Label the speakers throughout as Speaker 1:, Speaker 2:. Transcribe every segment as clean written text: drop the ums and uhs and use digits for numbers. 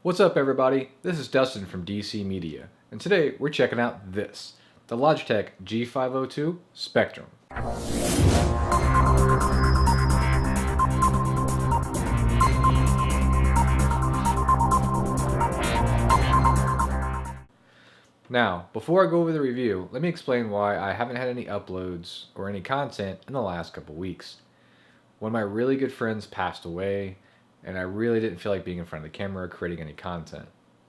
Speaker 1: What's up, everybody? This is Dustin from DC Media, and today we're checking out this, the Logitech G502 Spectrum. Now, before I go over the review, let me explain why I haven't had any uploads or any content in the last couple weeks. One of my really good friends passed away, and I really didn't feel like being in front of the camera or creating any content.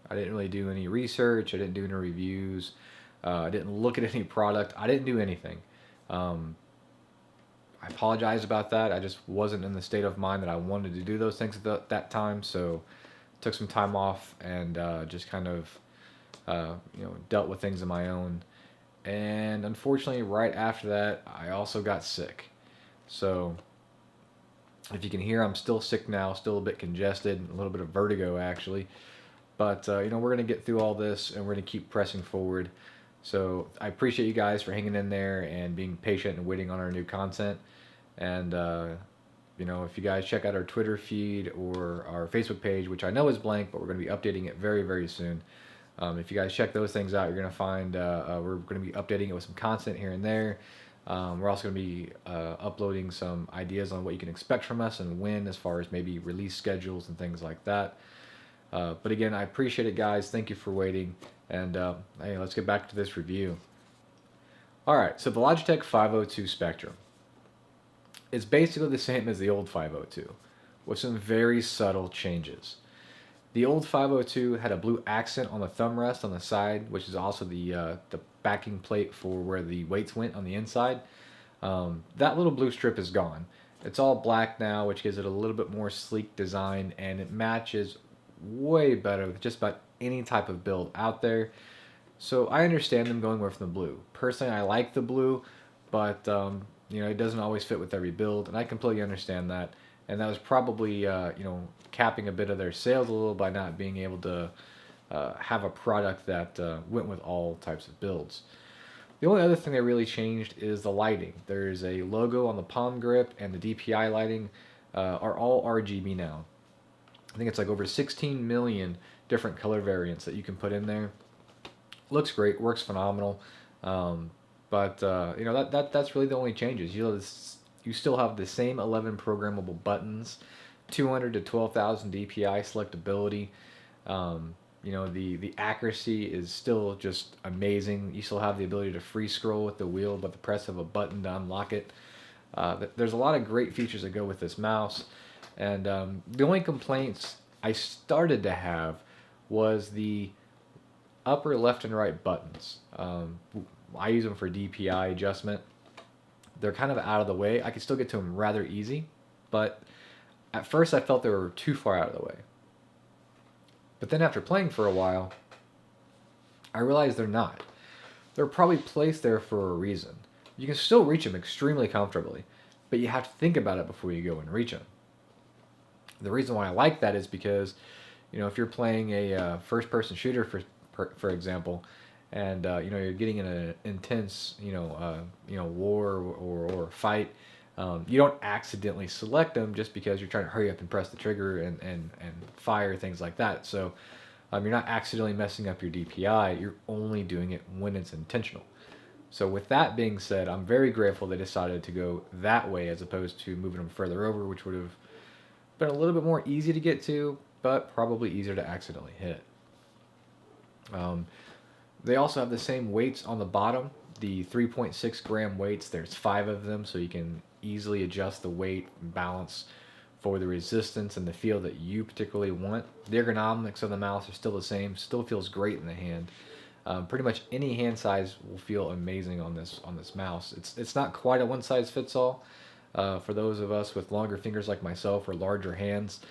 Speaker 1: I didn't really do any research, I didn't do any reviews, I didn't look at any product, I didn't do anything. Um, I apologize about that. I just wasn't in the state of mind that I wanted to do those things at that time, so took some time off and just kind of dealt with things of my own. And unfortunately, right after that, I also got sick. So if you can hear, I'm still sick now, still a bit congested, a little bit of vertigo actually. But we're gonna get through all this, and we're gonna keep pressing forward. So I appreciate you guys for hanging in there and being patient and waiting on our new content. And if you guys check out our Twitter feed or our Facebook page, which I know is blank, but we're going to be updating it very, very soon. If you guys check those things out, you're going to find we're going to be updating it with some content here and there. We're also going to be uploading some ideas on what you can expect from us and when, as far as maybe release schedules and things like that. But again, I appreciate it, guys. Thank you for waiting. And hey, let's get back to this review. Alright, so the Logitech 502 Spectrum. It's basically the same as the old 502, with some very subtle changes. The old 502 had a blue accent on the thumb rest on the side, which is also the backing plate for where the weights went on the inside. That little blue strip is gone. It's all black now, which gives it a little bit more sleek design, and it matches way better with just about any type of build out there. So I understand them going away from the blue. Personally, I like the blue, but it doesn't always fit with every build, and I completely understand that. And that was probably capping a bit of their sales a little by not being able to have a product that went with all types of builds. The only other thing that really changed is the lighting. There's a logo on the palm grip, and the DPI lighting are all RGB now. I think it's like over 16 million different color variants that you can put in there. Looks great, works phenomenal. But that's really the only changes. You still have the same 11 programmable buttons, 200 to 12,000 DPI selectability. The accuracy is still just amazing. You still have the ability to free scroll with the wheel, but the press of a button to unlock it. There's a lot of great features that go with this mouse. And the only complaints I started to have was the upper left and right buttons. I use them for DPI adjustment. They're kind of out of the way. I can still get to them rather easy, but at first I felt they were too far out of the way. But then after playing for a while, I realized they're not. They're probably placed there for a reason. You can still reach them extremely comfortably, but you have to think about it before you go and reach them. The reason why I like that is because, if you're playing a first-person shooter, for example, and you're getting in an intense war or fight, you don't accidentally select them just because you're trying to hurry up and press the trigger and fire, things like that. So you're not accidentally messing up your DPI. You're only doing it when it's intentional. So with that being said, I'm very grateful they decided to go that way as opposed to moving them further over, which would have been a little bit more easy to get to, but probably easier to accidentally hit. They also have the same weights on the bottom, the 3.6 gram weights. There's 5 of them, so you can easily adjust the weight and balance for the resistance and the feel that you particularly want. The ergonomics of the mouse are still the same, still feels great in the hand. Pretty much any hand size will feel amazing on this mouse. It's not quite a one size fits all. For those of us with longer fingers like myself or larger hands,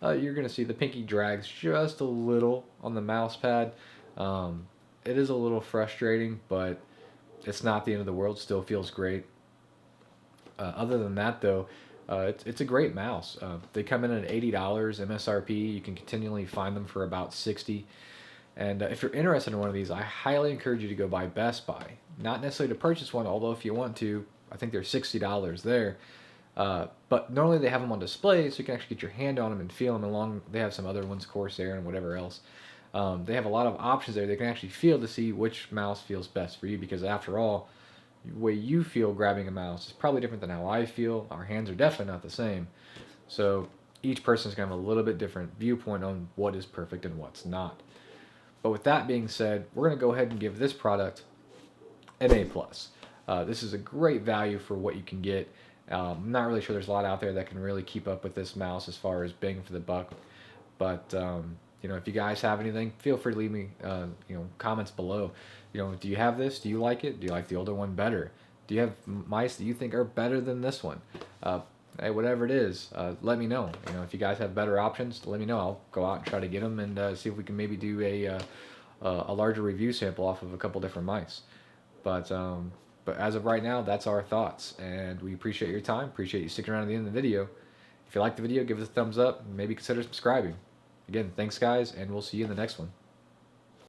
Speaker 1: you're going to see the pinky drags just a little on the mouse pad. It is a little frustrating, but it's not the end of the world. Still feels great. Other than that, though, it's a great mouse. They come in at $80 MSRP. You can continually find them for about $60. And if you're interested in one of these, I highly encourage you to go by Best Buy. Not necessarily to purchase one, although if you want to, I think they're $60 there. But normally they have them on display, so you can actually get your hand on them and feel them. Along, they have some other ones, Corsair and whatever else. They have a lot of options there. They can actually feel to see which mouse feels best for you, because after all, the way you feel grabbing a mouse is probably different than how I feel. Our hands are definitely not the same. So each person's going to have a little bit different viewpoint on what is perfect and what's not. But with that being said, we're going to go ahead and give this product an A+. This is a great value for what you can get. I'm not really sure there's a lot out there that can really keep up with this mouse as far as bang for the buck. But if you guys have anything, feel free to leave me comments below. Do you have this? Do you like it? Do you like the older one better? Do you have mice that you think are better than this one? Hey, whatever it is, let me know. If you guys have better options, let me know. I'll go out and try to get them and see if we can maybe do a larger review sample off of a couple different mice. But as of right now, that's our thoughts, and we appreciate your time. Appreciate you sticking around to the end of the video. If you like the video, give it a thumbs up and maybe consider subscribing. Again, thanks guys, and we'll see you in the next one.